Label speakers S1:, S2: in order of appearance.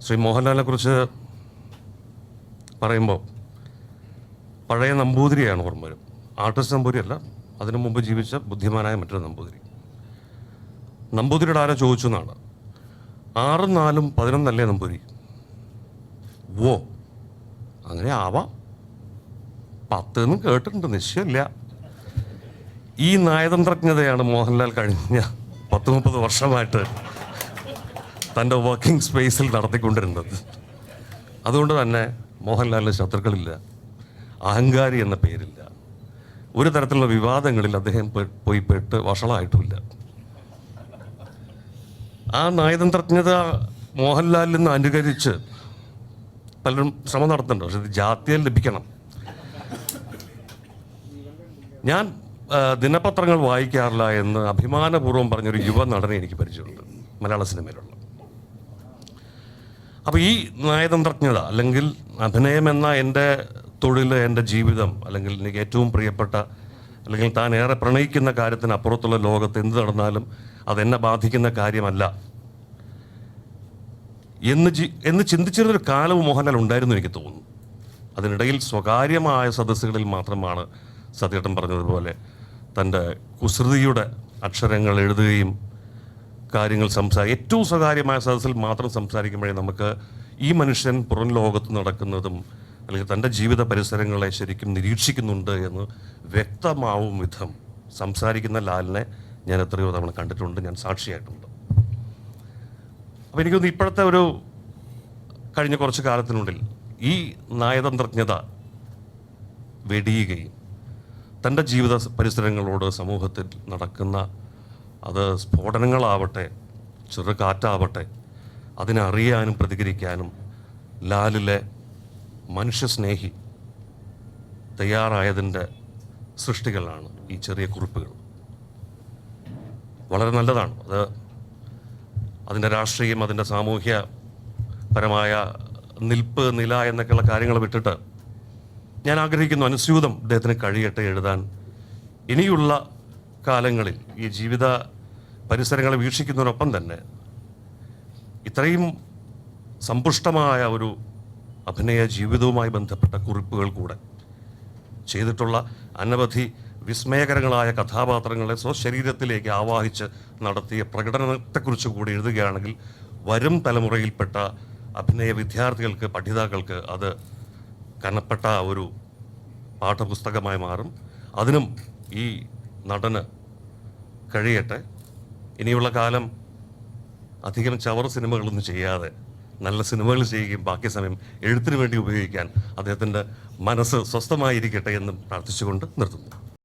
S1: ശ്രീ മോഹൻലാലിനെ കുറിച്ച് പറയുമ്പോൾ പഴയ നമ്പൂതിരിയാണ് ഓർമ്മ വരും. ആർട്ടിസ്റ്റ് നമ്പൂതിരിയല്ല, അതിനു മുമ്പ് ജീവിച്ച ബുദ്ധിമാനായ മറ്റൊരു നമ്പൂതിരിയുടെ ആരോ ചോദിച്ചു എന്നാണ്, 6 4 11 നമ്പൂതിരി? ഓ, അങ്ങനെ ആവാം, 10 എന്നും കേട്ടിട്ടുണ്ട്, നിശ്ചയമില്ല. ഈ നയതന്ത്രജ്ഞതയാണ് മോഹൻലാൽ കഴിഞ്ഞ 10-30 വർഷമായിട്ട് തൻ്റെ വർക്കിംഗ് സ്പേസിൽ നടത്തിക്കൊണ്ടിരുന്നത്. അതുകൊണ്ട് തന്നെ മോഹൻലാലിന് ശത്രുക്കളില്ല, അഹങ്കാരി എന്ന പേരില്ല, ഒരു തരത്തിലുള്ള വിവാദങ്ങളിൽ അദ്ദേഹം പോയി പെട്ട് വഷളായിട്ടുമില്ല. ആ നയതന്ത്രജ്ഞത മോഹൻലാലിൽ നിന്ന് അനുകരിച്ച് പലരും ശ്രമം നടത്തുന്നുണ്ട്. പക്ഷെ ഇത് ജാത്യം ലഭിക്കണം. ഞാൻ ദിനപത്രങ്ങൾ വായിക്കാറില്ല എന്ന് അഭിമാനപൂർവ്വം പറഞ്ഞൊരു യുവ നടനെ എനിക്ക് പരിചയമുണ്ട്, മലയാള സിനിമയിലുള്ള. അപ്പോൾ ഈ നയതന്ത്രജ്ഞത അല്ലെങ്കിൽ അഭിനയം എന്ന എൻ്റെ തൊഴിൽ, എൻ്റെ ജീവിതം, അല്ലെങ്കിൽ എനിക്ക് ഏറ്റവും പ്രിയപ്പെട്ട അല്ലെങ്കിൽ താൻ ഏറെ പ്രണയിക്കുന്ന കാര്യത്തിന് അപ്പുറത്തുള്ള ലോകത്ത് എന്ത് നടന്നാലും അതെന്നെ ബാധിക്കുന്ന കാര്യമല്ല എന്ന് ചിന്തിച്ചിരുന്നൊരു കാലവും മോഹൻലാൽ ഉണ്ടായിരുന്നു എനിക്ക് തോന്നുന്നു. അതിനിടയിൽ സ്വകാര്യമായ സദസ്സുകളിൽ മാത്രമാണ് സത്യേട്ടൻ പറഞ്ഞതുപോലെ തൻ്റെ കുസൃതിയുടെ അക്ഷരങ്ങൾ എഴുതുകയും കാര്യങ്ങൾ ഏറ്റവും സ്വകാര്യമായ സദസ്സിൽ മാത്രം സംസാരിക്കുമ്പോഴേ നമുക്ക് ഈ മനുഷ്യൻ പുറം ലോകത്ത് നടക്കുന്നതും അല്ലെങ്കിൽ തൻ്റെ ജീവിത പരിസരങ്ങളെ ശരിക്കും നിരീക്ഷിക്കുന്നുണ്ട് എന്ന് വ്യക്തമാവും വിധം സംസാരിക്കുന്ന ലാലിനെ ഞാൻ എത്രയോ തവണ കണ്ടിട്ടുണ്ട്, ഞാൻ സാക്ഷിയായിട്ടുണ്ട്. അപ്പോൾ എനിക്കൊന്ന് ഇപ്പോഴത്തെ ഒരു കഴിഞ്ഞ കുറച്ച് കാലത്തിനുള്ളിൽ ഈ നയതന്ത്രജ്ഞത വെടിയുകയും തൻ്റെ ജീവിത പരിസരങ്ങളോട് സമൂഹത്തിൽ നടക്കുന്ന അത് സ്ഫോടനങ്ങളാവട്ടെ ചെറുകാറ്റാവട്ടെ അതിനറിയാനും പ്രതികരിക്കാനും ലാലിലെ മനുഷ്യസ്നേഹി തയ്യാറായതിൻ്റെ സൃഷ്ടികളാണ് ഈ ചെറിയ കുറിപ്പുകൾ. വളരെ നല്ലതാണ് അത്. അതിൻ്റെ രാഷ്ട്രീയം, അതിൻ്റെ സാമൂഹ്യപരമായ നിൽപ്പ്, നില എന്നൊക്കെയുള്ള കാര്യങ്ങൾ വിട്ടിട്ട് ഞാൻ ആഗ്രഹിക്കുന്നു അനുസ്യൂതം അദ്ദേഹത്തിന് കഴിയട്ടെ എഴുതാൻ. ഇനിയുള്ള കാലങ്ങളിൽ ഈ ജീവിത പരിസരങ്ങളെ വീക്ഷിക്കുന്നതിനൊപ്പം തന്നെ ഇത്രയും സമ്പുഷ്ടമായ ഒരു അഭിനയ ജീവിതവുമായി ബന്ധപ്പെട്ട കുറിപ്പുകൾ കൂടെ ചെയ്തിട്ടുള്ള അനവധി വിസ്മയകരങ്ങളായ കഥാപാത്രങ്ങളെ സ്വശരീരത്തിലേക്ക് ആവാഹിച്ച് നടത്തിയ പ്രകടനത്തെക്കുറിച്ച് കൂടി എഴുതുകയാണെങ്കിൽ വരും തലമുറയിൽപ്പെട്ട അഭിനയ വിദ്യാർത്ഥികൾക്ക്, പഠിതാക്കൾക്ക് അത് കനപ്പെട്ട ഒരു പാഠപുസ്തകമായി മാറും. അതിനും ഈ നടന് കഴിയട്ടെ. ഇനിയുള്ള കാലം അധികം ചവറ് സിനിമകളൊന്നും ചെയ്യാതെ നല്ല സിനിമകൾ ചെയ്യുകയും ബാക്കി സമയം എഴുത്തിന് വേണ്ടി ഉപയോഗിക്കാൻ അദ്ദേഹത്തിൻ്റെ മനസ്സ് സ്വസ്ഥമായിരിക്കട്ടെ എന്നും പ്രാർത്ഥിച്ചുകൊണ്ട് നിർത്തുന്നു.